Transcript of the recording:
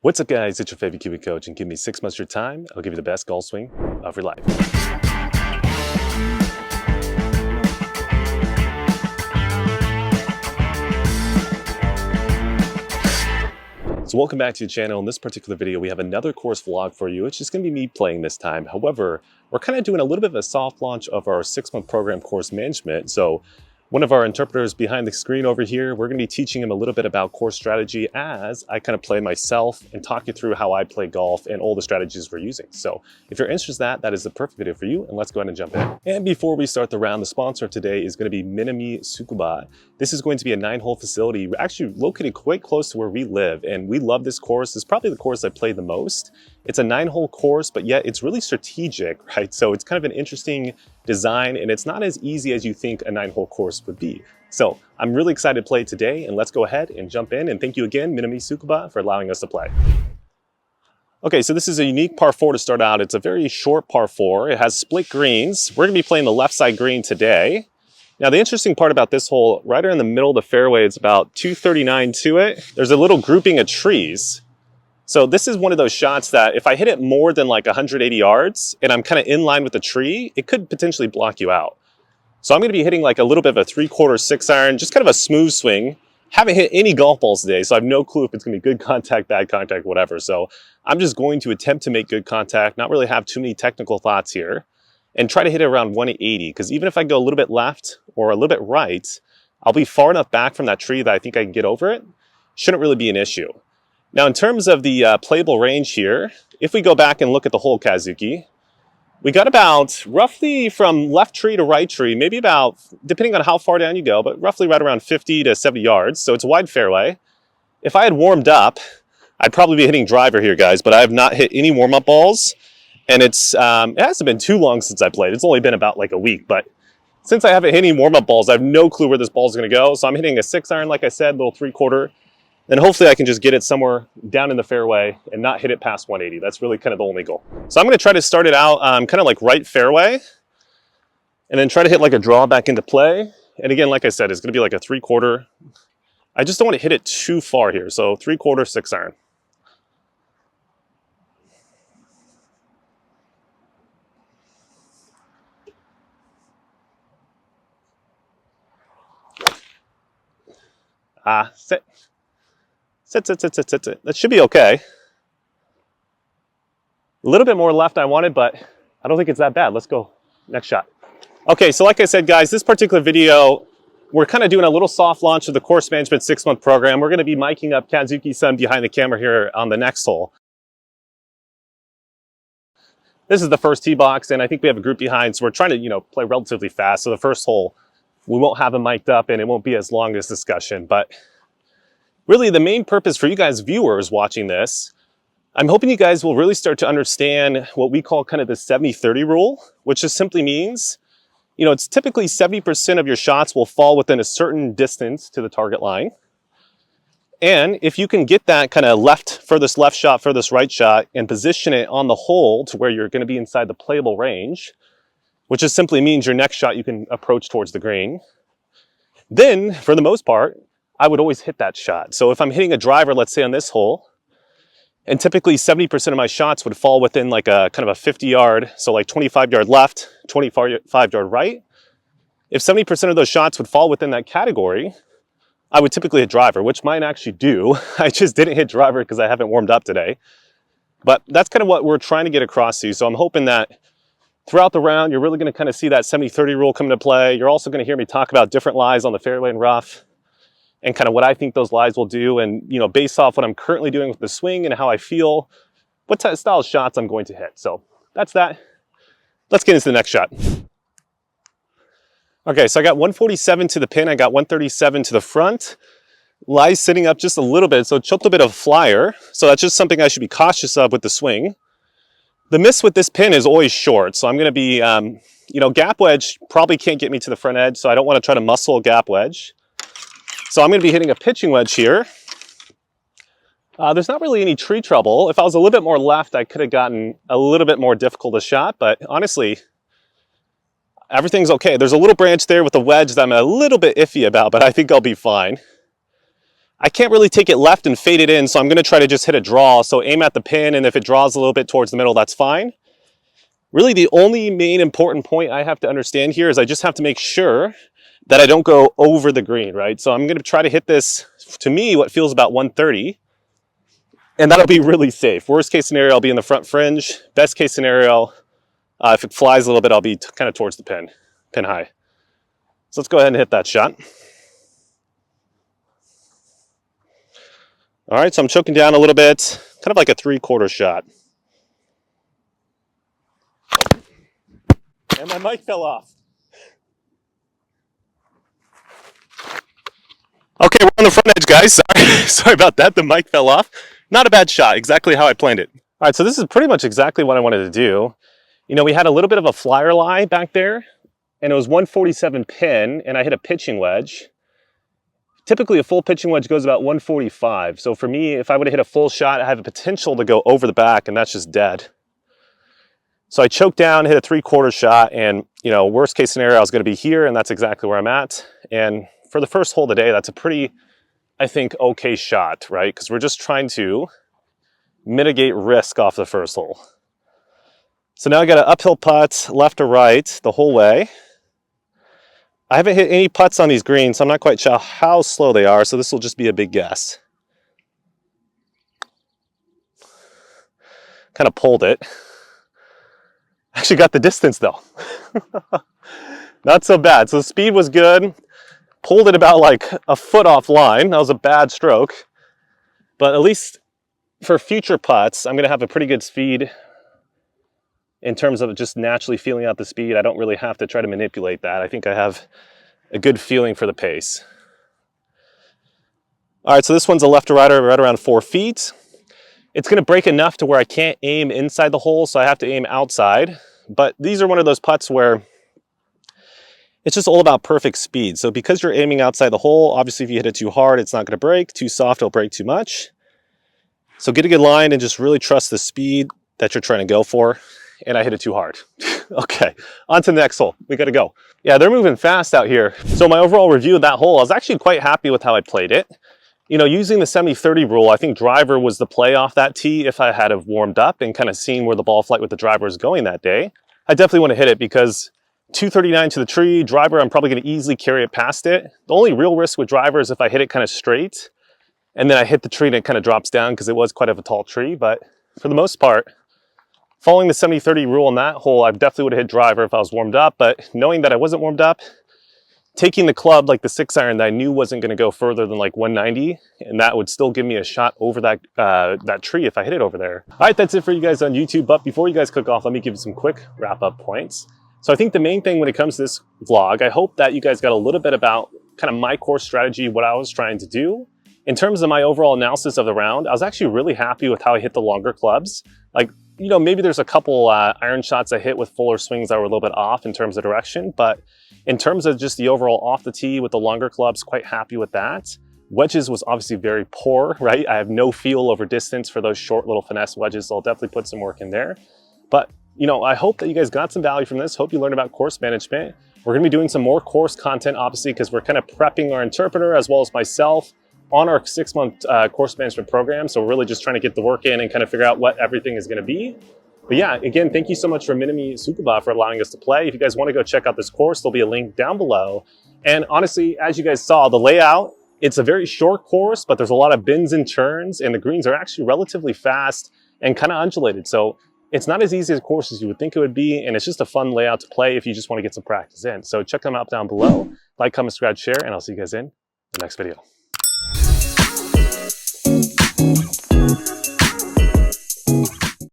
What's up guys, it's your favorite Kiwi coach, and give me 6 months of your time, I'll give you the best golf swing of your life. So welcome back to the channel. In this particular video, we have another course vlog for you. It's just gonna be me playing this time. However, we're kind of doing a little bit of a soft launch of our 6-month program course management. So one of our interpreters behind the screen over here, we're going to be teaching him a little bit about course strategy as I kind of play myself and talk you through how I play golf and all the strategies we're using. So if you're interested in that, that is the perfect video for you, and let's go ahead and jump in. And before we start the round, the sponsor of today is going to be Minami Tsukuba. This is going to be a 9-hole facility actually located quite close to where we live, and we love this course. It's probably the course I play the most. It's a 9-hole course, but yet it's really strategic, right? So it's kind of an interesting design, and it's not as easy as you think a 9-hole course would be. So I'm really excited to play today, and let's go ahead and jump in. And thank you again, Minami Tsukuba, for allowing us to play. Okay, so this is a unique par 4 to start out. It's a very short par 4. It has split greens. We're gonna be playing the left side green today. Now, the interesting part about this hole, right around the middle of the fairway, it's about 239 to it. There's a little grouping of trees. So this is one of those shots that if I hit it more than like 180 yards and I'm kind of in line with the tree, it could potentially block you out. So I'm going to be hitting like a little bit of a 3/4 6-iron, just kind of a smooth swing. Haven't hit any golf balls today, so I have no clue if it's going to be good contact, bad contact, whatever. So I'm just going to attempt to make good contact, not really have too many technical thoughts here, and try to hit it around 180, because even if I go a little bit left or a little bit right, I'll be far enough back from that tree that I think I can get over it. Shouldn't really be an issue. Now, in terms of the playable range here, if we go back and look at the whole Kazuki, we got about roughly from left tree to right tree, maybe about, depending on how far down you go, but roughly right around 50 to 70 yards. So it's a wide fairway. If I had warmed up, I'd probably be hitting driver here, guys, but I have not hit any warm-up balls. And it hasn't been too long since I played. It's only been about like a week, but since I haven't hit any warm-up balls, I have no clue where this ball is going to go. So I'm hitting a 6-iron, like I said, little 3/4. Then hopefully I can just get it somewhere down in the fairway and not hit it past 180. That's really kind of the only goal. So I'm going to try to start it out kind of like right fairway, and then try to hit like a draw back into play. And again, like I said, it's going to be like a 3/4. I just don't want to hit it too far here. So 3/4 6-iron. Sit. Sit. That should be okay. A little bit more left I wanted, but I don't think it's that bad. Let's go next shot. Okay, so like I said, guys, this particular video, we're kind of doing a little soft launch of the course management 6-month program. We're going to be miking up Kazuki-san behind the camera here on the next hole. This is the first tee box, and I think we have a group behind, so we're trying to, play relatively fast. So the first hole, we won't have him mic'd up, and it won't be as long as discussion, but really, the main purpose for you guys viewers watching this, I'm hoping you guys will really start to understand what we call kind of the 70-30 rule, which just simply means, it's typically 70% of your shots will fall within a certain distance to the target line. And if you can get that kind of furthest left shot, furthest right shot, and position it on the hole to where you're going to be inside the playable range, which just simply means your next shot you can approach towards the green, then for the most part, I would always hit that shot. So if I'm hitting a driver, let's say on this hole, and typically 70% of my shots would fall within like a kind of a 50-yard, so like 25-yard left, 25-yard right. If 70% of those shots would fall within that category, I would typically hit driver, which mine actually do. I just didn't hit driver because I haven't warmed up today. But that's kind of what we're trying to get across to you. So I'm hoping that throughout the round, you're really going to kind of see that 70-30 rule come into play. You're also going to hear me talk about different lies on the fairway and rough, and kind of what I think those lies will do, and based off what I'm currently doing with the swing and how I feel, what type of style of shots I'm going to hit. So that's that. Let's get into the next shot. Okay, so I got 147 to the pin, I got 137 to the front. Lies sitting up just a little bit, so just a bit of a flyer. So that's just something I should be cautious of with the swing. The miss with this pin is always short, so I'm going to be, gap wedge probably can't get me to the front edge, so I don't want to try to muscle a gap wedge. So I'm going to be hitting a pitching wedge here. There's not really any tree trouble. If I was a little bit more left, I could have gotten a little bit more difficult a shot, but honestly, everything's okay. There's a little branch there with a wedge that I'm a little bit iffy about, but I think I'll be fine. I can't really take it left and fade it in, so I'm going to try to just hit a draw. So aim at the pin, and if it draws a little bit towards the middle, that's fine. Really, the only main important point I have to understand here is I just have to make sure that I don't go over the green, right? So I'm going to try to hit this, to me, what feels about 130, and that'll be really safe. Worst case scenario, I'll be in the front fringe. Best case scenario, if it flies a little bit, I'll be kind of towards the pin high. So let's go ahead and hit that shot. All right, so I'm choking down a little bit, kind of like a 3/4 shot. And my mic fell off. Okay, we're on the front edge, guys. Sorry about that. The mic fell off. Not a bad shot, exactly how I planned it. All right, so this is pretty much exactly what I wanted to do. You know, we had a little bit of a flyer lie back there, and it was 147 pin, and I hit a pitching wedge. Typically, a full pitching wedge goes about 145. So for me, if I would have hit a full shot, I have a potential to go over the back, and that's just dead. So I choked down, hit a 3/4 shot, and, you know, worst case scenario, I was going to be here, and that's exactly where I'm at. And for the first hole of the day, that's a pretty, I think, okay shot, right? Because we're just trying to mitigate risk off the first hole. So now I got an uphill putt, left to right, the whole way. I haven't hit any putts on these greens, so I'm not quite sure how slow they are, so this will just be a big guess. Kind of pulled it. Actually got the distance though. Not so bad. So the speed was good. Pulled it about like a foot off line. That was a bad stroke. But at least for future putts, I'm going to have a pretty good speed in terms of just naturally feeling out the speed. I don't really have to try to manipulate that. I think I have a good feeling for the pace. All right, so this one's a left to righter right around 4 feet. It's going to break enough to where I can't aim inside the hole, so I have to aim outside. But these are one of those putts where it's just all about perfect speed. So because you're aiming outside the hole, obviously if you hit it too hard, it's not going to break. Too soft, it'll break too much. So get a good line and just really trust the speed that you're trying to go for. And I hit it too hard. Okay, on to the next hole. We got to go. Yeah, they're moving fast out here. So my overall review of that hole, I was actually quite happy with how I played it. You know, using the 70-30 rule, I think driver was the play off that tee if I had have warmed up and kind of seen where the ball flight with the driver is going that day. I definitely want to hit it because 239 to the tree, driver, I'm probably going to easily carry it past it. The only real risk with driver is if I hit it kind of straight and then I hit the tree and it kind of drops down because it was quite of a tall tree. But for the most part, following the 70-30 rule on that hole, I definitely would have hit driver if I was warmed up. But knowing that I wasn't warmed up, taking the club like the 6-iron that I knew wasn't going to go further than like 190, and that would still give me a shot over that that tree if I hit it over there. All right, that's it for you guys on YouTube. But before you guys click off, let me give you some quick wrap-up points. So I think the main thing when it comes to this vlog, I hope that you guys got a little bit about kind of my course strategy, what I was trying to do. In terms of my overall analysis of the round, I was actually really happy with how I hit the longer clubs. Like, you know, maybe there's a couple iron shots I hit with fuller swings that were a little bit off in terms of direction, but in terms of just the overall off the tee with the longer clubs, quite happy with that. Wedges was obviously very poor, right? I have no feel over distance for those short little finesse wedges, so I'll definitely put some work in there. But, you know, I hope that you guys got some value from this. Hope you learned about course management. We're gonna be doing some more course content, obviously, because we're kind of prepping our interpreter as well as myself on our 6-month course management program. So we're really just trying to get the work in and kind of figure out what everything is gonna be. But yeah, again, thank you so much for Minami Tsukuba for allowing us to play. If you guys want to go check out this course, there'll be a link down below. And honestly, as you guys saw, the layout, it's a very short course, but there's a lot of bends and turns, and the greens are actually relatively fast and kind of undulated. So it's not as easy a course as you would think it would be, and it's just a fun layout to play if you just want to get some practice in. So check them out down below. Like, comment, subscribe, share, and I'll see you guys in the next video.